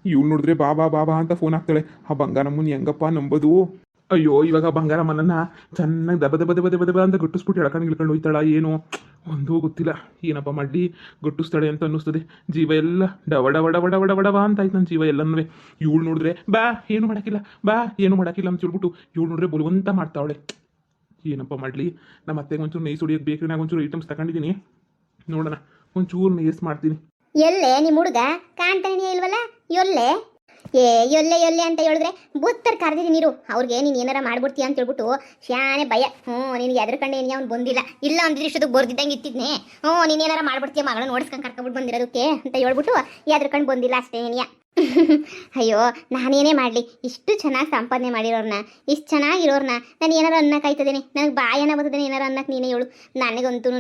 ಇವ್ಳು ನೋಡಿದ್ರೆ ಬಾಬಾ ಬಾಬಾ ಅಂತ ಫೋನ್ ಹಾಕ್ತಾಳೆ. ಆ ಬಂಗಾರಮ್ಮನ ಹೆಂಗಪ್ಪ ನಂಬೋದು? ಅಯ್ಯೋ ಇವಾಗ ಬಂಗಾರಮ್ಮನನ್ನ ಚೆನ್ನಾಗಿ ದಬ ದಬ ದಬ ದಬ ದಬ ಅಂತ ಗಟ್ಟಿಸ್ಬಿಟ್ಟು ಎಳ್ಕೊಂಡು ಇಳ್ಕೊಂಡು ಹೋಯ್ತಾಳ ಏನೋ ಒಂದು ಗೊತ್ತಿಲ್ಲ. ಏನಪ್ಪ ಮಾಡಿ ಗಟ್ಟಿಸ್ತಾಳೆ ಅಂತ ಅನ್ನಿಸ್ತದೆ. ಜೀವ ಎಲ್ಲ ಡವ ಡವ ಡವ ಡವ ಡವ ಡವ ಅಂತ ಆಯ್ತು ನನ್ನ ಜೀವ ಎಲ್ಲನೂ. ಇವಳು ನೋಡಿದ್ರೆ ಬಾ ಏನು ಮಾಡೋಕ್ಕಿಲ್ಲ, ಬಾ ಏನು ಮಾಡೋಕ್ಕಿಲ್ಲ ಅಂತ ಹೇಳ್ಬಿಟ್ಟು ಇವಳು ನೋಡಿದ್ರೆ ಬಲವಂತ ಮಾಡ್ತಾವಳೆ. ಏನಪ್ಪ ಮಾಡಲಿ? ನಮ್ಮ ಅತ್ತೆಗೆ ಒಂಚೂರು ನೈಸ್ ಹೊಡಿಯೋಕ್ಕೆ ಬೇಕ್ರಿನಾಗ ಒಂಚೂರು ಐಟಮ್ಸ್ ತಗೊಂಡಿದ್ದೀನಿ, ನೋಡೋಣ ಒಂಚೂರು ನೈಸ್ ಮಾಡ್ತೀನಿ. ಎಲ್ಲೇ ನಿಮ್ಮ ಹುಡುಗ ಕಾಣ್ತಾನೆ ಇಲ್ವಲ್ಲ? ಎಲ್ಲೇ ಏ ಎಲ್ಲೆ ಎಲ್ಲೆ ಅಂತ ಹೇಳಿದ್ರೆ ಬುತ್ತರ್ ಕರೆದಿದ್ದೀನಿ ನೀರು ಅವ್ರಿಗೆ. ನೀನು ಏನಾರ ಮಾಡ್ಬಿಡ್ತೀಯ ಅಂತ ಹೇಳ್ಬಿಟ್ಟು ಶಾನೆ ಭಯ. ನಿನಗೆ ಎದ್ರಕಂಡು ಏನೇ ಅವ್ನು ಬಂದಿಲ್ಲ, ಇಲ್ಲ ಅಂದಿದ್ರೆ ಇಷ್ಟೊತ್ತಿಗೆ ಬರ್ದಿದ್ದಂಗೆ ಇತ್ತಿದ್ನೆ. ನೀನು ಏನಾರ ಮಾಡ್ಬಿಡ್ತೀಯ ಮಗಳನ್ನ ನೋಡಿಸ್ಕೊಂಡು ಕರ್ಕೊಬಿಟ್ಟು ಬಂದಿರೋದಕ್ಕೆ ಅಂತ ಹೇಳ್ಬಿಟ್ಟು ಎದ್ರಕಂಡು ಬಂದಿಲ್ಲ ಅಷ್ಟೇ ಏನಿಯ. ಅಯ್ಯೋ ನಾನೇನೇ ಮಾಡಲಿ, ಇಷ್ಟು ಚೆನ್ನಾಗಿ ಸಂಪಾದನೆ ಮಾಡಿರೋರ್ನ, ಇಷ್ಟು ಚೆನ್ನಾಗಿರೋರ್ನ ನಾನು ಏನಾರು ಅನ್ನಕ್ಕಾಯ್ತದೇನೆ? ನನಗೆ ಬಾಯನ್ನ ಬರ್ತದೇನೆ ಏನಾರು ಅನ್ನಕ್ಕೆ? ನೀನೇ ಹೇಳು. ನನಗಂತೂ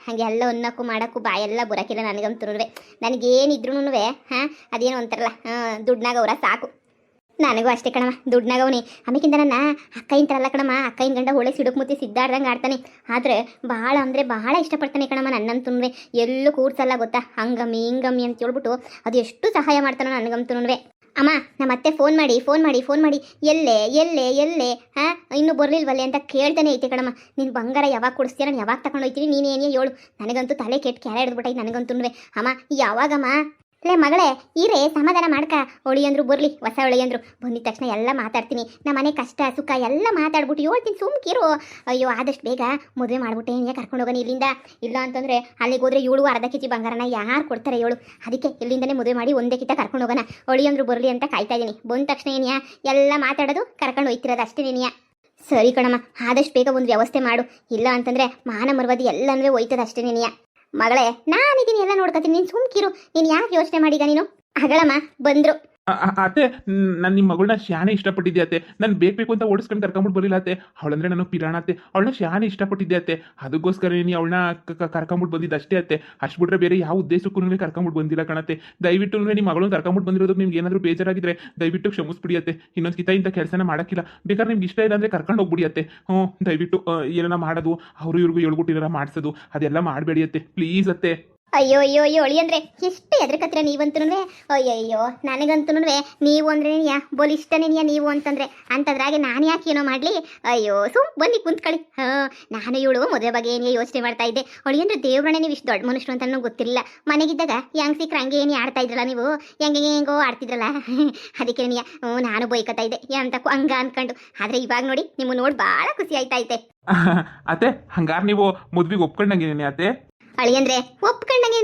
ಹಾಗೆ ಎಲ್ಲ ಅನ್ನಕ್ಕೂ ಮಾಡೋಕ್ಕೂ ಬಾಯೆಲ್ಲ ಬರೋಕ್ಕಿಲ್ಲ ನನಗಂತೂ. ನನಗೇನಿದ್ರೂ ಹಾಂ ಅದೇನು ಅಂತಾರಲ್ಲ, ದುಡ್ನಾಗ ಅವರ ಸಾಕು. ನನಗೂ ಅಷ್ಟೇ ಕಣಮ್ಮ, ದುಡ್ನಾಗವನಿ. ಆಮೇಕಿಂತ ನನ್ನ ಅಕ್ಕ ಇಂತಾರಲ್ಲ ಕಣಮ್ಮ, ಅಕ್ಕನ ಗಂಡ ಒಳ್ಳೆ ಸಿಡುಕು ಮುತ್ತಿ ಸಿದ್ದಾಡ್ದಂಗೆ ಆಡ್ತಾನೆ. ಆದರೆ ಭಾಳ ಅಂದರೆ ಭಾಳ ಇಷ್ಟಪಡ್ತಾನೆ ಕಣಮ್ಮ ನನ್ನಂತೂ. ಎಲ್ಲೂ ಕೂಡ್ಸಲ್ಲ ಗೊತ್ತಾ, ಹಂಗಮ್ಮಿ ಹಿಂಗಮ್ಮಿ ಅಂತ ಹೇಳ್ಬಿಟ್ಟು ಅದು ಎಷ್ಟು ಸಹಾಯ ಮಾಡ್ತಾನೋ ನನಗಂತೂ. ಅಮ್ಮ ನಮ್ಮ ಅತ್ತೆ ಫೋನ್ ಮಾಡಿ ಫೋನ್ ಮಾಡಿ ಫೋನ್ ಮಾಡಿ ಎಲ್ಲೇ ಎಲ್ಲೇ ಎಲ್ಲೇ ಹಾಂ ಇನ್ನೂ ಬರಲಿಲ್ವಲ್ಲೇ ಅಂತ ಕೇಳ್ತಾನೆ ಐತೆ ಕಣಮ್ಮ. ನೀನು ಬಂಗಾರ ಯಾವಾಗ ಕೊಡಿಸ್ತೀಯ, ನಾನು ಯಾವಾಗ ತಗೊಂಡು ಹೋಗ್ತೀನಿ, ನೀನೇನೇ ಹೇಳು. ನನಗಂತೂ ತಲೆ ಕೆಟ್ಟು ಕೆರೆ ಹಿಡಿದ್ಬಿಟ್ಟೈತೆ ನನಗಂತೂ. ಅಮ್ಮ ಯಾವಾಗಮ್ಮ? ಲೇ ಮಗಳೇ ಈರೇ ಸಮಾಧಾನ ಮಾಡ್ಕ. ಒಳಿಯಂದ್ರು ಬರಲಿ, ಹೊಸ ಒಳಿಯಂದ್ರು ಬಂದಿದ ತಕ್ಷಣ ಎಲ್ಲ ಮಾತಾಡ್ತೀನಿ. ನಮ್ಮ ಮನೆ ಕಷ್ಟ ಸುಖ ಎಲ್ಲ ಮಾತಾಡ್ಬಿಟ್ಟು ಹೇಳ್ತೀನಿ, ಸುಮ್ಕಿರು. ಅಯ್ಯೋ ಆದಷ್ಟು ಬೇಗ ಮದುವೆ ಮಾಡ್ಬಿಟ್ಟೆ ನೀನು ಕರ್ಕೊಂಡು ಹೋಗೋಣ ಇಲ್ಲಿಂದ. ಇಲ್ಲ ಅಂತಂದರೆ ಅಲ್ಲಿಗೆ ಹೋದ್ರೆ ಇವಳು ಅರ್ಧ ಕೆಜಿ ಬಂಗಾರನ ಯಾರು ಕೊಡ್ತಾರೆ ಹೇಳು? ಅದಕ್ಕೆ ಇಲ್ಲಿಂದನೇ ಮದುವೆ ಮಾಡಿ ಒಂದೇ ಕಿತ್ತ ಕರ್ಕೊಂಡು ಹೋಗೋಣ. ಒಳಿಯಂದ್ರು ಬರಲಿ ಅಂತ ಕಾಯ್ತಾ ಇದ್ದೀನಿ. ಬಂದ ತಕ್ಷಣ ಏನಿಯಾ ಎಲ್ಲ ಮಾತಾಡೋದು, ಕರ್ಕೊಂಡು ಹೋಯ್ತಿರೋದು ಅಷ್ಟೇ ನೀನಿಯಾ. ಸರಿ ಕಣಮ್ಮ, ಆದಷ್ಟು ಬೇಗ ಒಂದು ವ್ಯವಸ್ಥೆ ಮಾಡು. ಇಲ್ಲ ಅಂತಂದರೆ ಮಾನ ಮರ್ವಾದಿ ಎಲ್ಲನೂ ಹೋಯ್ತದ ಅಷ್ಟೇ ನೀನಿಯಾ. ಮಗಳೇ ನಾನಿದ್ದೀನಿ, ಎಲ್ಲ ನೋಡ್ಕೊತೀನಿ, ನೀನು ಸುಮ್ಕಿರು. ನೀನು ಯಾಕೆ ಯೋಚನೆ ಮಾಡೀಗ ನೀನು? ಅಗಳಮ್ಮ ಬಂದರು. ಅತ್ತೆ ನಾನು ನಿಮ್ಮ ಮಗಳನ್ನ ಶಾನೆ ಇಷ್ಟಪಟ್ಟಿದ್ದೆ ಅತ್ತೆ. ನಾನು ಬೇಕು ಅಂತ ಓಡಿಸ್ಕೊಂಡು ಕರ್ಕೊಂಬಿಟ್ಟು ಬರಲಿಲ್ಲ ಅತ್ತೆ. ಅವಳಂದ್ರೆ ನಾನು ಪಿರಾಣ ಅತ್ತೆ, ಅವಳನ್ನ ಶಾನೆ ಇಷ್ಟಪಟ್ಟಿದ್ದೆ ಅತ್ತೆ. ಅದಕ್ಕೋಸ್ಕರ ನೀನು ಅವಳನ್ನ ಕರ್ಕೊಂಬಿಟ್ಟು ಬಂದಿದ್ದು ಅಷ್ಟೇ ಅತ್ತೆ. ಅಷ್ಟು ಬಿಟ್ರೆ ಬೇರೆ ಯಾವ ಉದ್ದೇಶಕ್ಕೂ ಕರ್ಕೊಂಬಿಟ್ಟು ಬಂದಿಲ್ಲ ಕಣತ್ತೆ. ದಯವಿಟ್ಟು ನಿಮ್ಮ ಮಗಳನ್ನ ಕರ್ಕೊಂಬಿಟ್ಟು ಬಂದಿರೋದಕ್ಕೆ ನಿಮ್ಗೆ ಏನಾದರೂ ಬೇಜಾರಾಗಿದ್ರೆ ದಯವಿಟ್ಟು ಕ್ಷಮಿಸ್ಬಿಡಿ ಅತ್ತೆ. ಇನ್ನೊಂದು ಕಿತ ಇಂಥ ಕೆಲಸನ ಮಾಡೋಕ್ಕಿಲ್ಲ. ಬೇಕಾದ್ರೆ ನಿಮ್ಗೆ ಇಷ್ಟ ಇಲ್ಲ ಅಂದರೆ ಕರ್ಕೊಂಡು ಹೋಗ್ಬಿಡಿ ಅತ್ತೆ. ದಯವಿಟ್ಟು ಏನಾರ ಮಾಡೋದು, ಅವರು ಇವ್ರಿಗೂ ಹೇಳ್ಬಿಟ್ಟಿನಾರ ಮಾಡಿಸೋದು ಅದೆಲ್ಲ ಮಾಡಬೇಡಿ ಅತ್ತೆ, ಪ್ಲೀಸ್ ಅತ್ತೆ. ಅಯ್ಯೋ ಅಯ್ಯೋ ಅಯ್ಯೋ ಒಳಿ ಅಂದರೆ ಎಷ್ಟು ಎದ್ರಕತ್ತಿರ ನೀವಂತೂ. ಅಯ್ಯಯ್ಯೋ ನನಗಂತೂ ನೀವು ಅಂದ್ರೆ ಬೋಲ್ ಇಷ್ಟನೇ ನೀವು ಅಂತಂದ್ರಾಗೆ ನಾನು ಯಾಕೆ ಏನೋ ಮಾಡಲಿ? ಅಯ್ಯೋ ಬನ್ನಿ ಕುಂತ್ಕೊಳ್ಳಿ. ನಾನು ಇವಳು ಮದುವೆ ಬಗ್ಗೆ ಏನೇ ಯೋಚನೆ ಮಾಡ್ತಾ ಇದ್ದೆ. ಒಳಿ ಅಂದರೆ ದೇವ್ರನ್ನೇ ನೀವು ಇಷ್ಟು ದೊಡ್ಡ ಮನುಷ್ಯರು ಅಂತ ನನಗೆ ಗೊತ್ತಿರಲಿಲ್ಲ. ಮನೆಗಿದ್ದಾಗ ಹೆಂಗೆ ಸಿಕ್ಕರೆ ಹಂಗೆ ಏನೇ ಆಡ್ತಾ ಇದ್ರಲ್ಲ ನೀವು, ಹೆಂಗೋ ಆಡ್ತಿದ್ರಲ್ಲ. ಅದಕ್ಕೆ ನಾನು ಬೈಕತ್ತಾ ಇದ್ದೆ ಎಂತಕ್ಕೂ ಹಂಗ ಅನ್ಕೊಂಡು. ಆದರೆ ಇವಾಗ ನೋಡಿ ನಿಮ್ಮ ನೋಡಿ ಭಾಳ ಖುಷಿ ಆಯ್ತೈತೆ. ಅತ್ತೆ ಹಂಗಾರೆ ನೀವು ಮದ್ವೆಗೆ ಒಪ್ಕೊಂಡಂಗೇನೆ ಅತ್ತೆ? ಅಳಿಯಂದ್ರೆ ಒಪ್ಕೊಂಡಂಗೆ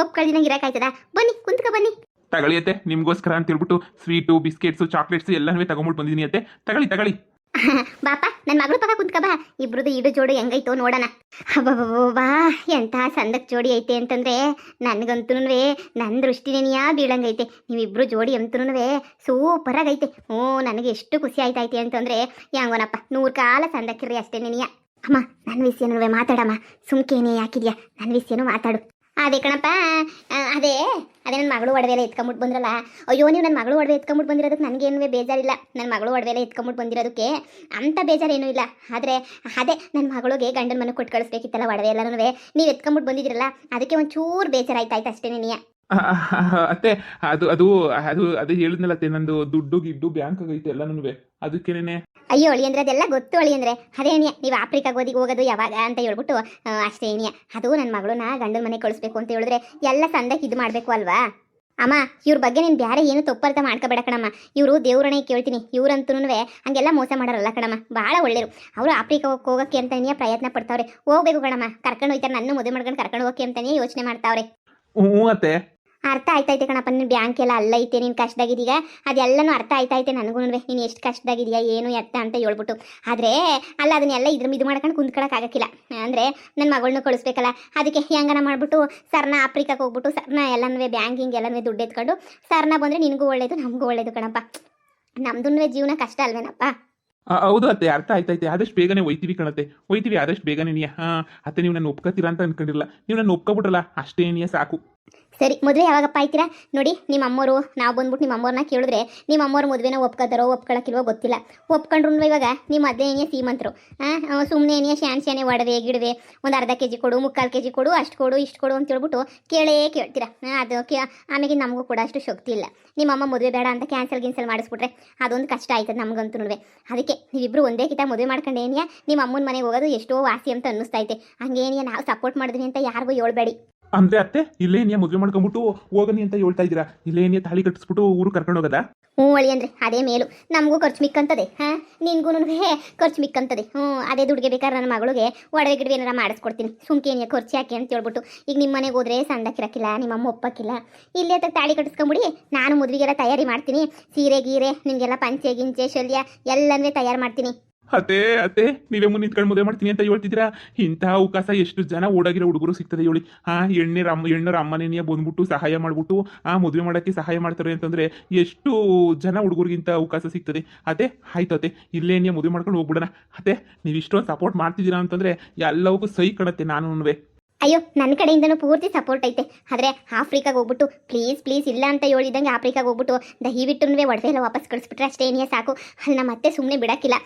ಒಪ್ಕೊಳ್ದಿನಂಗೆ ಇರಕಾಯ್ತದ? ಬನ್ನಿ ಕುಂತ್ಕ ಬನ್ನಿ. ತಗೊಳ್ಳಿ ಅತ್ತೆ, ನಿಮ್ಗೋಸ್ಕರ ಅಂತ ಹೇಳ್ಬಿಟ್ಟು ಸ್ವೀಟು ಬಿಸ್ಕೆಟ್ಸು ಚಾಕ್ಲೇಟ್ಸು ಎಲ್ಲನೂ ತಗೊಂಡ್ಬಿಟ್ಟು ಬಂದಿದ್ದೀನಿ ಅತ್ತೆ. ತಗೊಳ್ಳಿ. ಬಾಪ ನನ್ನ ಮಗಳು ಪಕ್ಕ ಕುಂತ್ಕ ಬಾ. ಇಬ್ರದ್ದು ಈಡು ಜೋಡಿ ಹೆಂಗೈತೋ ನೋಡೋಣ. ಬಾ ಎಂತ ಸಂದಕ್ ಜೋಡಿ ಐತೆ ಅಂತಂದ್ರೆ ನನಗಂತೂ ನನ್ನ ದೃಷ್ಟಿನೇನಿಯಾ ಬೀಳಂಗೈತೆ. ನೀವಿಬ್ರು ಜೋಡಿ ಅಂತೂ ಸೂಪರ್ ಆಗೈತೆ. ನನಗೆ ಎಷ್ಟು ಖುಷಿ ಆಯ್ತೈತೆ ಅಂತಂದ್ರೆ ಹೆಂಗೋನಪ್ಪ 100 ಕಾಲ ಸಂದಕ್ಕಿರ್ರಿ ಅಷ್ಟೇ ನೆನಿಯ. ಅಮ್ಮ ನನ್ನ ವಿಷಯನೂ ಮಾತಾಡಮ್ಮ, ಸುಮ್ಕೇನೆ ಯಾಕಿದ್ಯಾ? ನನ್ನ ವಿಷಯನೂ ಮಾತಾಡು. ಅದೇ ಕಣಪ್ಪ, ಅದೇ ನನ್ನ ಮಗಳು ಒಡವೆಲ್ಲ ಎತ್ಕೊಂಬಿಟ್ಟು ಬಂದ್ರಲ್ಲ. ಅಯ್ಯೋ ನೀವು ನನ್ನ ಮಗಳು ಒಡವೆ ಎತ್ಕೊಂಬಿಟ್ಟು ಬಂದಿರೋದಕ್ಕೆ ನನಗೇನು ಬೇಜಾರಿಲ್ಲ. ನನ್ನ ಮಗಳು ಒಡವೆಲ್ಲ ಎತ್ಕೊಂಬಿಟ್ಟು ಬಂದಿರೋದಕ್ಕೆ ಅಂಥ ಬೇಜಾರೇನೂ ಇಲ್ಲ. ಆದರೆ ಅದೇ ನನ್ನ ಮಗಳಿಗೆ ಗಂಡನ ಮನೆ ಕೊಟ್ಟು ಕಳಿಸ್ಬೇಕಿತ್ತಲ್ಲ ಒಡವೆ ಎಲ್ಲನೂ ನೀವು ಎತ್ಕೊಂಬಿಟ್ಟು ಬಂದಿದ್ದೀರಲ್ಲ, ಅದಕ್ಕೆ ಒಂಚೂರು ಬೇಜಾರಾಯ್ತಾಯ್ತು ಅಷ್ಟೇ ನೀನಿಯ. ಅತ್ತೆ ಅದು ಅದು ಅದು ಅದೇ ಹೇಳಿದ್ನಲ್ಲ ಅತ್ತೆ, ನಂದು ದುಡ್ಡು ಗಿಡ್ಡು ಬ್ಯಾಂಕ್ ಆಗೈತೆ ಎಲ್ಲನೂ, ಅದಕ್ಕೇನೆ. ಅಯ್ಯೋ ಅಳಿ ಅಂದರೆ ಅದೆಲ್ಲ ಗೊತ್ತು ಅಳಿ ಅಂದರೆ ಅದೇನಿಯ ನೀವು ಆಫ್ರಿಕಾ ಹೋಗೋದು ಯಾವಾಗ ಅಂತ ಹೇಳ್ಬಿಟ್ಟು ಅಷ್ಟೇ ಏನಿಯ. ಅದು ನನ್ನ ಮಗಳನ್ನ ಗಂಡನ ಮನೆ ಕಳಿಸ್ಬೇಕು ಅಂತ ಹೇಳಿದ್ರೆ ಎಲ್ಲ ಸಂದಕ್ಕೆ ಇದು ಮಾಡಬೇಕು ಅಲ್ವಾ ಅಮ್ಮ. ಇವ್ರ ಬಗ್ಗೆ ನೀನು ಬೇರೆ ಏನು ತಪ್ಪರ್ಥ ಮಾಡ್ಕೋಬೇಡ ಕಣಮ್ಮ. ಇವರು ದೇವ್ರಣೆ ಕೇಳ್ತೀನಿ, ಇವ್ರಂತೂ ಹಂಗೆಲ್ಲ ಮೋಸ ಮಾಡೋರಲ್ಲ ಕಣಮ್ಮ, ಭಾಳ ಒಳ್ಳೆಯರು. ಅವರು ಆಫ್ರಿಕಾ ಹೋಗೋಕ್ಕೆ ಅಂತಾನೆ ಪ್ರಯತ್ನ ಪಡ್ತಾವ್ರೆ. ಹೋಗ್ಬೇಕು ಕಣಮ್ಮ, ಕರ್ಕೊಂಡು ಹೋಗ್ತಾರೆ. ನನ್ನ ಮದುವೆ ಮಾಡ್ಕೊಂಡು ಕರ್ಕೊಂಡು ಹೋಗೋಕ್ಕೆ ಅಂತಾನೆ ಯೋಚನೆ ಮಾಡ್ತಾವ್ರೆ. ಅತ್ತೆ ಅರ್ಥ ಆಯ್ತೈತೆ ಕಣಪ್ಪ. ನಿನ್ನ ಬ್ಯಾಂಕ್ ಎಲ್ಲ ಅಲ್ಲ ಐತೆ, ನೀನು ಕಷ್ಟದಾಗಿದೀಗ ಅದೆಲ್ಲನೂ ಅರ್ಥ ಆಯ್ತೈತೆ ನನಗೂ. ನೀನು ಎಷ್ಟು ಕಷ್ಟದಾಗಿದೆಯಾ ಏನು ಎತ್ತ ಅಂತ ಹೇಳ್ಬಿಟ್ಟು. ಆದರೆ ಅಲ್ಲ ಅದನ್ನೆಲ್ಲ ಇದು ಮಾಡ್ಕೊಂಡು ಕುಂತ್ಕೊಳ್ಳೋಕ್ಕಾಗಕ್ಕಿಲ್ಲ. ಅಂದರೆ ನನ್ನ ಮಗಳನ್ನೂ ಕಳಿಸ್ಬೇಕಲ್ಲ, ಅದಕ್ಕೆ ಹೆಂಗನ ಮಾಡಿಬಿಟ್ಟು ಸರ್ನ ಆಫ್ರಿಕಾಕ್ಕೆ ಹೋಗ್ಬಿಟ್ಟು ಸರ್ನ ಎಲ್ಲನೂ ಬ್ಯಾಂಕಿಂಗ್ ಎಲ್ಲನೂ ದುಡ್ಡು ಎತ್ಕೊಂಡು ಸರ್ನ ಬಂದರೆ ನಿನಗೂ ಒಳ್ಳೇದು ನಮಗೂ ಒಳ್ಳೇದು ಕಣಪ್ಪ. ನಮ್ದು ಜೀವನ ಕಷ್ಟ ಅಲ್ವೇನಪ್ಪ? ಹೌದು ಅತ್ತೆ, ಅರ್ಥ ಆಯ್ತೈತೆ. ಆದಷ್ಟು ಬೇಗನೆ ಒಯ್ತೀವಿ ಕಣತ್ತೆ, ಒಯ್ತೀವಿ ಆದಷ್ಟು ಬೇಗನೆ ನೀ. ಅತ್ತೆ ನೀವು ನನ್ನ ಒಪ್ಕೋತೀರಾ ಅಂತ ಅನ್ಕೊಂಡಿರಲ್ಲ, ನೀವು ನನ್ನ ಒಪ್ಕೊಬಿಟ್ರಲ್ಲ ಅಷ್ಟೇ ನೀ ಸಾಕು. ಸರಿ ಮದುವೆ ಯಾವಾಗಪ್ಪ ಆಯ್ತೀರಾ ನೋಡಿ ನಿಮ್ಮ ಅಮ್ಮೋರು ನಾವು ಬಂದ್ಬಿಟ್ಟು ನಿಮ್ಮ ಅಮ್ಮವ್ರನ್ನ ಕೇಳಿದ್ರೆ ನಿಮ್ಮ ಅಮ್ಮವ್ರ ಮದುವೆನ ಒಪ್ಕೋತಾರೋ ಒಪ್ಕೊಳಕ್ಕಿಲ್ವೋ ಗೊತ್ತಿಲ್ಲ. ಒಪ್ಕೊಂಡ್ರು ಇವಾಗ ನಿಮ್ಮ ಅದೇ ಏನೇ ಸೀಮಂತರು ಸುಮ್ಮನೆ ಏನೇ ಶಾನೆ ಒಡವೆ ಗಿಡವೆ ಒಂದು ಅರ್ಧ ಕೆ ಜಿ ಕೊಡು 3/4 ಕೆ ಜಿ ಕೊಡು ಅಷ್ಟು ಕೊಡು ಇಷ್ಟು ಕೊಡು ಅಂತ ಹೇಳ್ಬಿಟ್ಟು ಕೇಳ್ತೀರಾ. ಅದಕ್ಕೆ ಆಮೇಲೆ ನಮಗೂ ಕೂಡ ಅಷ್ಟು ಶಕ್ತಿ ಇಲ್ಲ. ನಿಮ್ಮ ಅಮ್ಮ ಮದುವೆ ಬೇಡ ಅಂತ ಕ್ಯಾನ್ಸಲ್ ಮಾಡಿಸ್ಬಿಟ್ರೆ ಅದೊಂದು ಕಷ್ಟ ಆಯ್ತದೆ ನಮಗಂತೂ. ಅದಕ್ಕೆ ನೀವಿಬ್ರು ಒಂದೇ ಕಿತ ಮದುವೆ ಮಾಡ್ಕೊಂಡು ಏನಿಯಾ ನಿಮ್ಮ ಅಮ್ಮನ ಮನೆಗೆ ಹೋಗೋದು ಎಷ್ಟೋ ವಾಸಿ ಅಂತ ಅನ್ನಿಸ್ತೈತೆ. ಹಂಗೇನಿಯಾ ನಾವು ಸಪೋರ್ಟ್ ಮಾಡಿದ್ವಿ ಅಂತ ಯಾರಿಗೂ ಹೇಳ್ಬೇಡಿ. ಅಂದ್ರೆ ಅತ್ತೆ ಇಲ್ಲೇನಿಯ ಮದುವೆ ಮಾಡ್ಕೊಂಬಿಟ್ಟು ಹೋಗನಿ ಅಂತ ಹೇಳ್ತಾ ಇದ್ದೀರಾ? ಇಲ್ಲೇನಿಯ ತಾಳಿ ಕಟ್ಟಿಸ್ಬಿಟ್ಟು ಊರು ಕರ್ಕೊಂಡು ಹೋಗದಾ? ಹ್ಞೂ ಅಳಿ ಅಂದರೆ ಅದೇ ಮೇಲು ನಮಗೂ ಖರ್ಚು ಮಿಕ್ಕಂತದೆ. ನಿನ್ಗೂ ಖರ್ಚು ಮಿಕ್ಕಂತದೆ. ಅದೇ ದುಡ್ಗೆ ಬೇಕಾದ್ರೆ ನನ್ನ ಮಗಳಿಗೆ ಒಡವೆ ಗಿಡವೆ ಏನಾರ ಮಾಡಿಸ್ಕೊಡ್ತೀನಿ. ಸುಮ್ಕೇನಿಯ ಖರ್ಚು ಯಾಕೆ ಅಂತ ಹೇಳ್ಬಿಟ್ಟು ಈಗ ನಿಮ್ಮ ಮನೆಗೆ ಹೋದ್ರೆ ಸಂದಕ್ಕಿರಕ್ಕಿಲ್ಲ, ನಿಮ್ಮಮ್ಮ ಒಪ್ಪಕ್ಕಿಲ್ಲ. ಇಲ್ಲೇ ತಾಳಿ ಕಟ್ಟಿಸ್ಕೊಂಬಿಡಿ, ನಾನು ಮದುವೆಗೆಲ್ಲ ತಯಾರಿ ಮಾಡ್ತೀನಿ. ಸೀರೆ ಗೀರೆ ನಿಮಗೆಲ್ಲ ಪಂಚೆ ಗಿಂಚೆ ಶಲ್ಯ ಎಲ್ಲನೂ ತಯಾರು ಮಾಡ್ತೀನಿ. ಅತ್ತೆ ನೀವೇ ಮುಂದೆ ನಿಂತ್ಕೊಂಡು ಮದುವೆ ಮಾಡ್ತೀನಿ ಅಂತ ಹೇಳ್ತಿದ್ದೀರಾ? ಇಂಥ ಅವಕಾಶ ಎಷ್ಟು ಜನ ಓಡಾಗಿರೋ ಹುಡುಗರು ಸಿಗ್ತದೆ ಹೇಳಿ. ಹೆಣ್ಣರ ಅಮ್ಮನೇನಿಯ ಬಂದ್ಬಿಟ್ಟು ಸಹಾಯ ಮಾಡ್ಬಿಟ್ಟು ಮದುವೆ ಮಾಡೋಕ್ಕೆ ಸಹಾಯ ಮಾಡ್ತಾರೆ ಅಂತಂದ್ರೆ ಎಷ್ಟು ಜನ ಹುಡುಗರಿಗಿಂತ ಅವಕಾಶ ಸಿಗ್ತದೆ. ಅದೇ ಆಯ್ತು ಅತ್ತೆ ಇಲ್ಲೇನಿಯ ಮದುವೆ ಮಾಡ್ಕೊಂಡು ಹೋಗ್ಬಿಡೋಣ. ಅತ್ತೆ ನೀವು ಇಷ್ಟೊಂದು ಸಪೋರ್ಟ್ ಮಾಡ್ತಿದ್ದೀರಾ ಅಂತಂದ್ರೆ ಎಲ್ಲವಕ್ಕೂ ಸೈ ಕಣತ್ತೆ. ನಾನು ಅಯ್ಯೋ ನನ್ನ ಕಡೆಯಿಂದನೂ ಪೂರ್ತಿ ಸಪೋರ್ಟ್ ಐತೆ. ಆದರೆ ಆಫ್ರಿಕಾಗೆ ಹೋಗ್ಬಿಟ್ಟು ಪ್ಲೀಸ್ ಇಲ್ಲ ಅಂತ ಹೇಳಿದಂಗೆ ಆಫ್ರಿಕಾಗೆ ಹೋಗ್ಬಿಟ್ಟು ದಯವಿಟ್ಟು ಒಡವೆ ಎಲ್ಲ ವಾಪಸ್ ಕಳಿಸ್ಬಿಟ್ರೆ ಅಷ್ಟೇ ಏನಿಯ ಸಾಕು. ಅಲ್ಲಿ ನಮ್ಮ ಅತ್ತೆ ಸುಮ್ಮನೆ ಬಿಡೋಕ್ಕಿಲ್ಲ.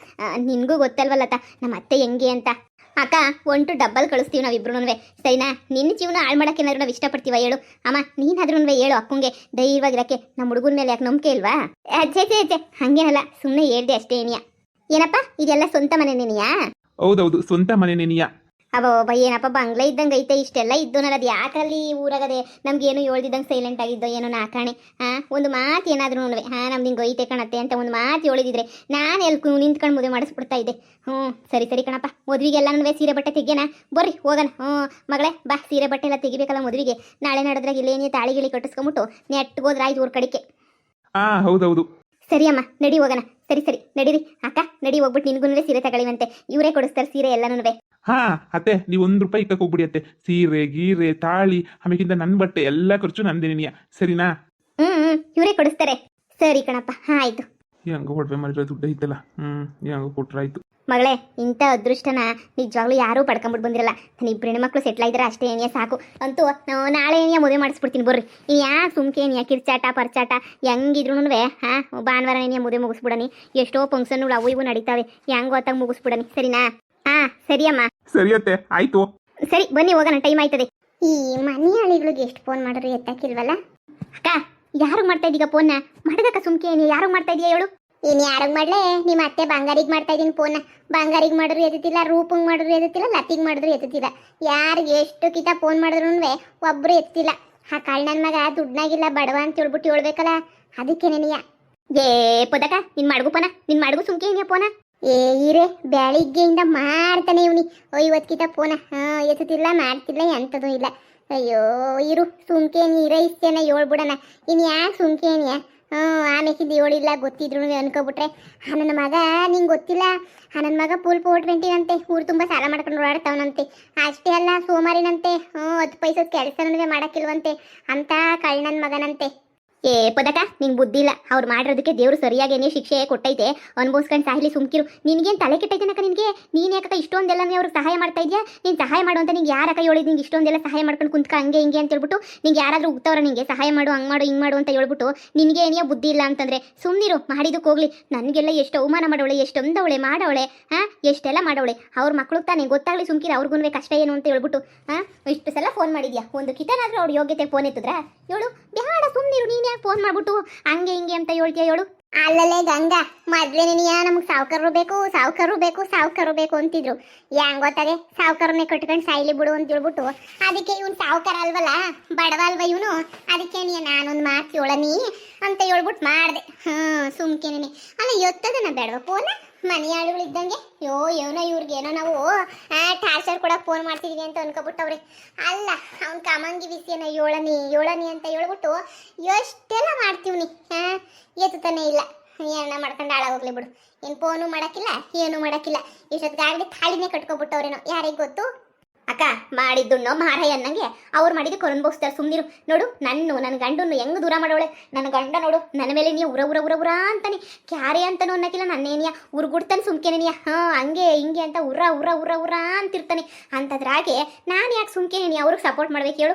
ನಿನಗೂ ಗೊತ್ತಲ್ವಲ್ಲತ್ತ ನಮ್ಮ ಅತ್ತೆ ಹೆಂಗೆ ಅಂತ. ಅಕ್ಕ 1 ಡಬ್ಬಲ್ ಕಳಿಸ್ತೀವಿ ನಾವಿಬ್ರು. ಸರಿನಾ? ನಿನ್ನ ಜೀವನ ಹಾಳು ಮಾಡೋಕ್ಕೇನಾದ್ರು ನಾವು ಇಷ್ಟಪಡ್ತೀವ ಹೇಳು? ಅಮ್ಮ ನೀನಾದ್ರೂ ಹೇಳು ಅಕ್ಕಂಗೆ ಧೈರ್ಯವಾಗಿರೋಕ್ಕೆ. ನಮ್ಮ ಹುಡುಗನ ಮೇಲೆ ಯಾಕೆ ನಂಬಿಕೆ ಇಲ್ವಾ? ಅಜ್ಜೆ ಹಂಗೇನಲ್ಲ, ಸುಮ್ಮನೆ ಹೇಳ್ದೆ ಅಷ್ಟೇ ಏನಿಯ. ಏನಪ್ಪ ಇದೆಲ್ಲ ಸ್ವಂತ ಮನೆನೇನಿಯಾ? ಹೌದೌದು ಸ್ವಂತ ಮನೆನೇನಿಯಾ. ಅಬ್ಬ ಏನಪ್ಪ ಬಂಗ್ಲೆ ಇದ್ದಂಗೆ ಐತೆ. ಇಷ್ಟೆಲ್ಲ ಇದ್ದೋನಲ್ಲ, ಅದು ಯಾಕಲ್ಲಿ ಊರಾಗದೆ ನಮ್ಗೇನು ಹೇಳ್ದಿದ್ದಂಗೆ ಸೈಲೆಂಟ್ ಆಗಿದ್ದೋ ಏನೋ ನಾಕಾಣೆ. ಒಂದು ಮಾತು ಏನಾದ್ರೂ ನಮ್ದು ಹಿಂಗೆ ಐತೆ ಕಣತ್ತೆ ಅಂತ ಒಂದು ಮಾತು ಹೇಳಿದಿದ್ರೆ ನಾನು ಎಲ್ಲಿ ನಿಂತ್ಕೊಂಡು ಮದುವೆ ಮಾಡಿಸ್ಬಿಡ್ತಾ ಇದ್ದೆ. ಸರಿ ಕಣಪ್ಪ, ಮದುವೆಗೆಲ್ಲ ಸೀರೆ ಬಟ್ಟೆ ತೆಗಿಯೋಣ ಬರ್ರಿ ಹೋಗೋಣ. ಮಗಳೇ ಬಾ, ಸೀರೆ ಬಟ್ಟೆ ಎಲ್ಲ ತೆಗಿಬೇಕಲ್ಲ ಮದುವೆಗೆ. ನಾಳೆ ನಡೆದ್ರಾಗ ಇಲ್ಲೇನೇ ತಾಳಿ ಗಿಳಿ ಕಟ್ಟಿಸ್ಕೊಂಬಿಟ್ಟು ನೆಟ್ಗೋದ್ರಾಯ್ತು ಊರ ಕಡೆಗೆ. ಹೌದೌದು ಸರಿ ಅಮ್ಮ ನಡಿ ಹೋಗೋಣ. ಸರಿ ನಡೀರಿ ಅಕ್ಕ, ನಡಿ ಹೋಗ್ಬಿಟ್ಟು ನಿನ್ಗೂ ಸೀರೆ ತಗೊಳ್ಳಿವಂತೆ. ಇವರೇ ಕೊಡಿಸ್ತಾರೆ ಸೀರೆ ಎಲ್ಲನೂ. ಅತ್ತೆ ನೀವು ₹1 ಇಕ್ಕಕ್ಕೆ ಹೋಗ್ಬಿಡಿ ಅತ್ತೆ. ಸೀರೆ ಗೀರೆ ತಾಳಿ ಆಮೇಕಿಂತ ನನ್ನ ಬಟ್ಟೆ ಎಲ್ಲ ಖರ್ಚು ನಂದೇನಿಯ, ಸರಿನಾ? ಇವರೇ ಕೊಡಿಸ್ತಾರೆ. ಸರಿ ಕಣಪ್ಪ, ಆಯ್ತು. ಹೆಂಗ ಒಡವೆ ಮಾಡಿರೋ ದುಡ್ಡು ಐತಲ್ಲ, ಹೆಂಗ ಕೊಟ್ರಾಯ್ತು. ಮಗಳೇ ಇಂಥ ಅದೃಷ್ಟನ ನಿಜವಾಗ್ಲೂ ಯಾರೂ ಪಡ್ಕೊಂಬಿಟ್ಟು ಬಂದಿರಲ್ಲ. ನಾನು ಇಬ್ಬರು ಹೆಣ್ಮಕ್ಳು ಸೆಟ್ಲ್ ಆಗಿದ್ರೆ ಅಷ್ಟೇ ಏನಿಯ ಸಾಕು. ಅಂತೂ ನಾಳೆ ಏನಿಯ ಮದುವೆ ಮಾಡಿಸ್ಬಿಡ್ತೀನಿ ಬರ್ರಿ. ಇನ್ನು ಯಾಕೆ ಸುಮ್ಕೆ ಏನಿಯ ಕಿರ್ಚಾಟ ಪರ್ಚಾಟ ಹೆಂಗಿದ್ರು ಭಾನುವಾರ ಏನಿಯ ಮದುವೆ ಮುಗಿಸ್ಬಿಡನಿ. ಎಷ್ಟೋ ಫಂಕ್ಷನ್ಗಳು ಅವು ಇವು ನಡೀತಾವೆ, ಹೆಂಗೋ ಹೊತ್ತಾಗ ಮುಗಿಸ್ಬಿಡನಿ. ಸರಿನಾ? ಸರಿ ಅಮ್ಮ. ಸರಿ ಅತ್ತೆ ಆಯ್ತು. ಸರಿ ಬನ್ನಿ ಹೋಗೋಣ, ಟೈಮ್ ಆಯ್ತದೆ. ಈ ಮನೆ ಹಳಿಗಳಿಗೆ ಎಷ್ಟು ಫೋನ್ ಮಾಡಿದ್ರು ಎತ್ತಾಕಿಲ್ವಲ್ಲ? ಅಕ್ಕ ಯಾರಿಗೆ ಮಾಡ್ತಾ ಇದ್ದೀಗ ಫೋನ್ನ? ಮಾಡದಕ್ಕ ಸುಮ್ಕೆ ನೀ ಯಾರಿಗೆ ಮಾಡ್ತಾ ಇದೀಯ ಹೇಳು? ಇನ್ನು ಯಾರಿಗೆ ಮಾಡ್ಲೆ? ನಿಮ್ಮ ಅತ್ತೆ ಬಂಗಾರಿಗೆ ಮಾಡ್ತಾ ಇದ್ದೀನಿ ಫೋನ್ನ. ಬಂಗಾರಿಗೆ ಮಾಡಿದ್ರು ಎತ್ತುತ್ತಿಲ್ಲ, ರೂಪಂಗೆ ಮಾಡಿದ್ರು ಎತ್ತುತ್ತಿಲ್ಲ, ಲತಿಗೆ ಮಾಡಿದ್ರು ಎತ್ತುತ್ತಿಲ್ಲ. ಯಾರಿಗೆ ಎಷ್ಟು ಕಿತ ಫೋನ್ ಮಾಡಿದ್ರು ಒಬ್ಬರು ಎತ್ತಿಲ್ಲ. ಆ ಕಾಳು ನನ್ನ ಮಗ ದುಡ್ನಾಗಿಲ್ಲ ಬಡವ ಅಂತ ಹೇಳ್ಬಿಟ್ಟು ಹೇಳ್ಬೇಕಲ್ಲ, ಅದಕ್ಕೆ ನೆನೆಯ. ಪದಕ ನಿನ್ ಮಾಡ್ಗು ಸುಮ್ಕೆ ಏನಿಯ ಫೋನ? ಈರೆ ಬೆಳಿಗ್ಗೆಯಿಂದ ಮಾಡ್ತಾನೆ ಇವನಿ 50 ಕಿತ ಫೋನ. ಎತ್ತುತ್ತಿಲ್ಲ, ಮಾಡ್ತಿಲ್ಲ, ಎಂಥದ್ದು ಇಲ್ಲ. ಅಯ್ಯೋ ಇರು ಸುಮ್ಕೆ ನೀರ ಇಷ್ಟೇನ ಹೇಳ್ಬಿಡಣ. ಇನ್ನು ಯಾಕೆ ಸುಮ್ಕೆ ಏನಿಯ? ಆಮೇಕಿಂದ ಹೇಳಿಲ್ಲ ಗೊತ್ತಿದ್ರು ಅನ್ಕೋಬಿಟ್ರೆ. ನನ್ನ ಮಗ ನಿಂಗೆ ಗೊತ್ತಿಲ್ಲ, ನನ್ನ ಮಗ ಫುಲ್ 420ನಂತೆ. ಊರು ತುಂಬ ಸಾಲ ಮಾಡ್ಕೊಂಡು ಓಡಾಡ್ತಾವನಂತೆ. ಅಷ್ಟೇ ಅಲ್ಲ ಸೋಮಾರಿನಂತೆ. 10 ಪೈಸದ ಕೆಲಸನೂ ಮಾಡೋಕ್ಕಿಲ್ವಂತೆ. ಅಂತ ಕಳ್ಳನ ಮಗನಂತೆ. ಪದಕ ನಿಂಗೆ ಬುದ್ಧಿ ಇಲ್ಲ. ಅವ್ರು ಮಾಡಿರೋದಕ್ಕೆ ದೇವ್ರು ಸರಿಯಾಗೇನೇ ಶಿಕ್ಷೆ ಕೊಟ್ಟೈತೆ. ಅನ್ಭವಿಸ್ಕೊಂಡು ಸಾಹಲಿ ಸುಮ್ಕಿರು. ನಿನಗೇನು ತಲೆ ಕೆಟ್ಟೈತೆನಕ್ಕ ನಿನಗೆ? ನೀನು ಯಾಕಕ್ಕ ಇಷ್ಟೊಂದೆಲ್ಲನೇ ಅವ್ರಿಗೆ ಸಹಾಯ ಮಾಡ್ತಾ ಇದೆಯಾ? ನೀನು ಸಹಾಯ ಮಾಡುವಂತ ನಿಂಗೆ ಯಾರಕ್ಕ ಹೇಳಿದ್? ನಿಂಗೆ ಇಷ್ಟೊಂದೆಲ್ಲ ಸಹಾಯ ಮಾಡ್ಕೊಂಡು ಕುಂತ್ಕ ಹಂಗೆ ಹಿಂಗೆ ಅಂತ ಹೇಳ್ಬಿಟ್ಟು ನಿಂಗೆ ಯಾರಾದರೂ ಉಗ್ತವ್ರ ನಿಂಗೆ ಸಹಾಯ ಮಾಡು, ಹಂಗೆ ಮಾಡು, ಹಿಂಗೆ ಮಾಡು ಅಂತ ಹೇಳ್ಬಿಟ್ಟು ನಿನಗೆ ಏನಿಯೋ ಬುದ್ಧಿ ಇಲ್ಲ ಅಂತಂದ್ರೆ ಸುಮ್ಮನಿರು. ಮಾಡಿದಕ್ಕೆ ಹೋಗ್ಲಿ. ನನಗೆಲ್ಲ ಎಷ್ಟು ಅವಮಾನ ಮಾಡೋಳೆ, ಎಷ್ಟೊಂದವಳೆ ಮಾಡೋಳೆ, ಎಷ್ಟೆಲ್ಲ ಮಾಡೋಳೆ. ಅವ್ರ ಮಕ್ಳಿಗೆ ತಾನೇ ಗೊತ್ತಾಗ್ಲಿ ಸುಮ್ಕಿರ. ಅವ್ರಿಗೂ ಕಷ್ಟ ಏನು ಅಂತ ಹೇಳ್ಬಿಟ್ಟು ಇಷ್ಟು ಸಲ ಫೋನ್ ಮಾಡಿದ್ಯಾ? ಒಂದು ಕಿತನಾದ್ರೂ ಅವ್ರ ಯೋಗ್ಯತೆ ಫೋನ್ ಎತ್ತಿದ್ರ ಹೇಳು? ಬೇಡ ಸುಮ್ಮನಿರು. ನೀನು ಯಾಕೆ ಫೋನ್ ಮಾಡ್ಬಿಟ್ಟು ಹಂಗೆ ಹಿಂಗೆ ಅಂತ ಹೇಳ್ತೀಯ ಹೇಳು? ಅಲ್ಲಲ್ಲೇ ಗಂಗಾ ಮೊದ್ಲೇನಿಯ ನಮ್ಗೆ ಸಾವುಕಾರರು ಬೇಕು ಅಂತಿದ್ರು. ಹೆಂಗ್ ಗೊತ್ತದೆ? ಸಾವುಕಾರನ್ನೇ ಕಟ್ಕೊಂಡು ಸಾಯ್ಲಿ ಬಿಡು ಅಂತ ಹೇಳ್ಬಿಟ್ಟು ಅದಕ್ಕೆ ಇವ್ನು ಸಾವುಕಾರ ಅಲ್ವಲ್ಲ, ಬಡವ ಅಲ್ವ ಇವನು. ಅದಕ್ಕೆ ನಾನೊಂದು ಮಾತು ಹೇಳನಿ ಅಂತ ಹೇಳ್ಬಿಟ್ಟು ಮಾಡಿದೆ. ಸುಮ್ಕೆನೆ ಅಲ್ಲ ಎತ್ತದನ ಬೇಡವ ಫೋನ? ಮನೆ ಆಳುಗಳಿದ್ದಂಗೆ ಏನೋ ಇವ್ರಿಗೇನೋ ನಾವು ಟಾರ್ಚರ್ ಕೊಡಕ್ಕೆ ಫೋನ್ ಮಾಡ್ತಿದೀವಿ ಅಂತ ಅನ್ಕೊಬಿಟ್ಟವ್ರೆ. ಅಲ್ಲ ಅವ್ನು ಕಮಂಗಿ ಬಿಸಿಯನ್ನ ಏಳನಿ ಅಂತ ಹೇಳ್ಬಿಟ್ಟು ಎಷ್ಟೆಲ್ಲ ಮಾಡ್ತೀವ್ನಿ. ಎತ್ತುತ್ತಾನೆ ಇಲ್ಲ. ಏನ ಮಾಡ್ಕೊಂಡು ಹಾಳಾಗೋಗ್ಲಿ ಬಿಡು. ಏನು ಫೋನು ಮಾಡೋಕ್ಕಿಲ್ಲ, ಏನೂ ಮಾಡೋಕ್ಕಿಲ್ಲ. ಇಷ್ಟೊತ್ತಿಗಾಗಲಿ ತಾಳಿನೇ ಕಟ್ಕೊಬಿಟ್ಟವ್ರೇನೋ, ಯಾರಿಗೆ ಗೊತ್ತು? ಅಕ್ಕ ಮಾಡಿದ್ದುಣ್ಣೋ ಮಾರಾಯ ಅನ್ನಂಗೆ ಅವ್ರು ಮಾಡಿದ್ದು ಕೊರನ್ಬೋಸ್ತಾರೆ ಸುಮ್ಮನಿರು. ನೋಡು ನನ್ನ ಗಂಡನ್ನು ಹೆಂಗ್ ದೂರ ಮಾಡೋಳೆ. ನನ್ನ ಗಂಡ ನೋಡು ನನ್ನ ಮೇಲೆ ನೀ ಉರ ಉರ ಉರ ಉರ ಅಂತಾನೆ, ಕ್ಯಾರೆ ಅಂತಾನು ಅನ್ನಕ್ಕಿಲ್ಲ, ನನ್ನೇನಿಯ ಉರ್ಗುಡ್ತಾನೆ ಸುಮ್ಕೆನೇನಿಯ, ಹಂಗೆ ಹಿಂಗೆ ಅಂತ ಉರ ಉರ ಉರ ಉರ ಅಂತಿರ್ತಾನೆ. ಅಂಥದ್ರಾಗೆ ನಾನು ಯಾಕೆ ಸುಮ್ಕೆನೇನಿ ಅವ್ರಿಗೆ ಸಪೋರ್ಟ್ ಮಾಡ್ಬೇಕು ಹೇಳು.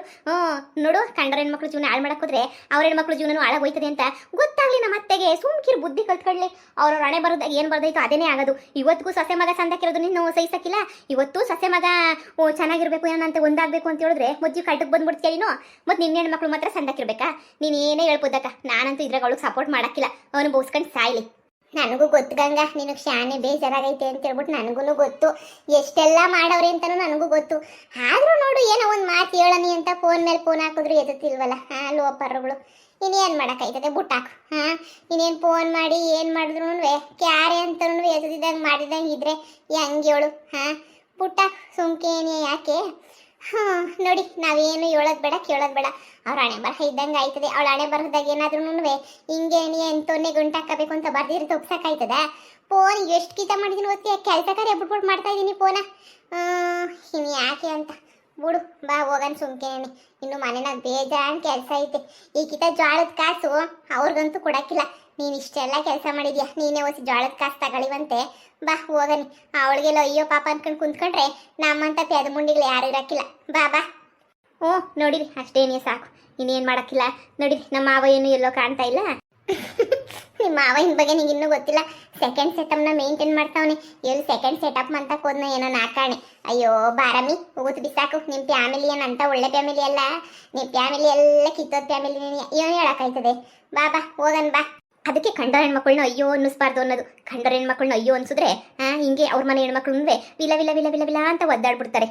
ನೋಡು ಕಂಡ್ರ ಹೆಣ್ಮಕ್ಳು ಜೀವನ ಹಾಳು ಮಾಡಕ್ಕೋದ್ರೆ ಅವ್ರ ಹೆಣ್ಮಕ್ಳು ಜೀವನನು ಹಾಳಾಗೋಯ್ತದೆ ಅಂತ ಗೊತ್ತಾಗ್ಲಿ ನಮ್ಮ ಅತ್ತೆಗೆ. ಸುಮ್ಕಿರು, ಬುದ್ಧಿ ಕಲ್ತ್ಕೊಳ್ಳಿ. ಅವ್ರ ಹಣೆ ಬರೋದಾಗ ಏನು ಬರ್ದೈತೋ ಅದೇನೇ ಆಗೋದು. ಇವತ್ತಿಗೂ ಸೊಸೆ ಮಗ ಸಂದಾಕಿರೋದು ನೀನು ಸಹಿಸಕ್ಕಿಲ್ಲ. ಇವತ್ತು ಸೊಸೆ ಮಗ ಚೆನ್ನಾಗಿರ್ಬೇಕು ಏನಂತೆ ಒಂದಾಗಬೇಕು ಅಂತ ಹೇಳಿದ್ರೆ ಮುಜ್ಜಿ ಕಳ್ಟಕ್ಕೆ ಬಂದ್ಬಿಡ್ತೀಯೇನೋ. ಮತ್ತು ನಿನ್ನ ಹೆಣ್ಮಕ್ಳು ಮಾತ್ರ ಸಂದಾಕಿರ್ಬೇಕಾ? ನೀನು ಏನೇ ಹೇಳ್ಬೋದಕ್ಕ, ನಾನಂತೂ ಇದ್ರಾಗ ಅವಳಿಗೆ ಸಪೋರ್ಟ್ ಮಾಡಕ್ಕಿಲ್ಲ. ಅವನು ಬೋಸ್ಕೊಂಡು ಸಾಯ್ಲಿ. ನನಗೂ ಗೊತ್ತು ಗಂಗಾ, ನಿನಗೆ ಶಾನೆ ಬೇಜಾರಾಗೈತೆ ಅಂತ ಹೇಳ್ಬಿಟ್ಟು ನನಗೂ ಗೊತ್ತು. ಎಷ್ಟೆಲ್ಲ ಮಾಡವ್ರೆ ಅಂತಲೂ ನನಗೂ ಗೊತ್ತು. ಆದರೂ ನೋಡು, ಏನೋ ಒಂದು ಮಾತು ಹೇಳನಿ ಅಂತ ಫೋನ್ ಮೇಲೆ ಫೋನ್ ಹಾಕಿದ್ರು ಎದುತ್ತಿಲ್ವಲ್ಲ. ಲೋಪರ್ಗಳು ಇನ್ನೇನು ಮಾಡೋಕ್ಕಾಯ್ತದೆ, ಬುಟ್ಟಾಕು. ಇನ್ನೇನು ಫೋನ್ ಮಾಡಿ ಏನು ಮಾಡಿದ್ರು ಕ್ಯಾರೆ ಅಂತನೂ ಎದುದಿದ್ದಂಗೆ ಮಾಡಿದಂಗೆ ಇದ್ರೆ ಹೆಂಗೆ ಹೇಳು. ಬುಟ್ಟಾಕು, ಸುಮ್ಕೇನೆ ಯಾಕೆ? ನೋಡಿ, ನಾವೇನು ಹೇಳೋದು ಬೇಡ ಕೇಳೋದು ಬೇಡ. ಅವ್ರ ಹಣೆ ಬರಹ ಇದ್ದಂಗೆ ಆಯ್ತದೆ. ಅವಳ ಹಣೆ ಬರಹದಾಗ ಏನಾದ್ರೂ ಹಿಂಗೆ ಎಂತೊನ್ನೆ ಗುಂಟಾಕಬೇಕು ಅಂತ ಬರ್ದಿರಿ ತಪ್ಸಕ್ಕಾಯ್ತದ? ಫೋನ್ ಎಷ್ಟು ಕಿತ ಮಾಡಿದೀನಿ ಗೊತ್ತಿ, ಕೆಲಸ ಕಾರ್ಯ ಬಿಟ್ಬಿಟ್ಟು ಮಾಡ್ತಾ ಇದ್ದೀನಿ ಫೋನ. ಇನ್ನು ಯಾಕೆ ಅಂತ ಬಿಡು, ಬಾ ಹೋಗನ್ ಸುಮ್ಕೇನೆ. ಇನ್ನು ಮನೆನಾಗ ಬೇಜಾನ್ ಕೆಲಸ ಐತೆ. ಈ ಕಿತ ಜೋಳದ ಕಾಸು ಅವ್ರಿಗಂತೂ ಕೊಡಕ್ಕಿಲ್ಲ. ನೀನು ಇಷ್ಟೆಲ್ಲ ಕೆಲಸ ಮಾಡಿದ್ಯಾ, ನೀನೇ ಹೊಸ ಜೋಳದ ಕಾಸು ತಗೊಳ್ಳಿವಂತೆ. ಬಾ ಹೋಗನಿ. ಅವಳಿಗೆಲ್ಲ ಅಯ್ಯೋ ಪಾಪ ಅನ್ಕೊಂಡು ಕುಂತ್ಕೊಂಡ್ರೆ ನಮ್ಮಂತ ಪೆದ ಮುಂಡಿಗಳು ಯಾರು ಇರಕ್ಕಿಲ್ಲ. ಬಾ ಬಾ. ನೋಡಿರಿ, ಅಷ್ಟೇನೇ ಸಾಕು, ಇನ್ನೇನು ಮಾಡೋಕ್ಕಿಲ್ಲ. ನೋಡಿರಿ, ನಮ್ಮ ಮಾವ ಏನು ಎಲ್ಲೋ ಕಾಣ್ತಾ ಇಲ್ಲ. ನಿಮ್ಮ ಮಾವಿನ ಬಗ್ಗೆ ನಿಂಗೆ ಇನ್ನೂ ಗೊತ್ತಿಲ್ಲ. ಸೆಕೆಂಡ್ ಸೆಟಪ್ನ ಮೇಂಟೈನ್ ಮಾಡ್ತಾವನೆ. ಎಲ್ಲಿ ಸೆಕೆಂಡ್ ಸೆಟಪ್ ಅಂತ ಹೋದ್ನ ಏನೋ ನಾಕಾಣೆ. ಅಯ್ಯೋ ಬಾರಮ್ಮಿ, ಹೋಗುತ್ತು ಬಿಸಾಕು. ನಿಮ್ಮ ಫ್ಯಾಮಿಲಿ ಏನಂತ ಒಳ್ಳೆ ಫ್ಯಾಮಿಲಿ ಅಲ್ಲ. ನಿಮ್ಮ ಫ್ಯಾಮಿಲಿ ಎಲ್ಲ ಕಿತ್ತೋದ್ ಫ್ಯಾಮಿಲಿ. ಏನು ಹೇಳಕ್ಕಾಯ್ತದೆ? ಬಾ ಬಾ ಹೋಗನ್ ಬಾ. ಅದಕ್ಕೆ ಕಂಡೋರ್ ಹೆಣ್ಮಕ್ಳನ್ನ ಅಯ್ಯೋ ಅನ್ನಿಸ್ಬಾರ್ದು ಅನ್ನೋದು. ಕಂಡೋರ್ ಹೆಣ್ಮಕ್ಳನ್ನ ಅಯ್ಯೋ ಅನ್ಸಿದ್ರೆ ಹಿಂಗೆ ಅವ್ರ ಮನೆ ಹೆಣ್ಮಕ್ಳು ವಿಲ ವಿಲ ವಿಲ ವಿಲ ವಿಲ ಅಂತ ಒದ್ದಾಡ್ಬಿಡ್ತಾರೆ.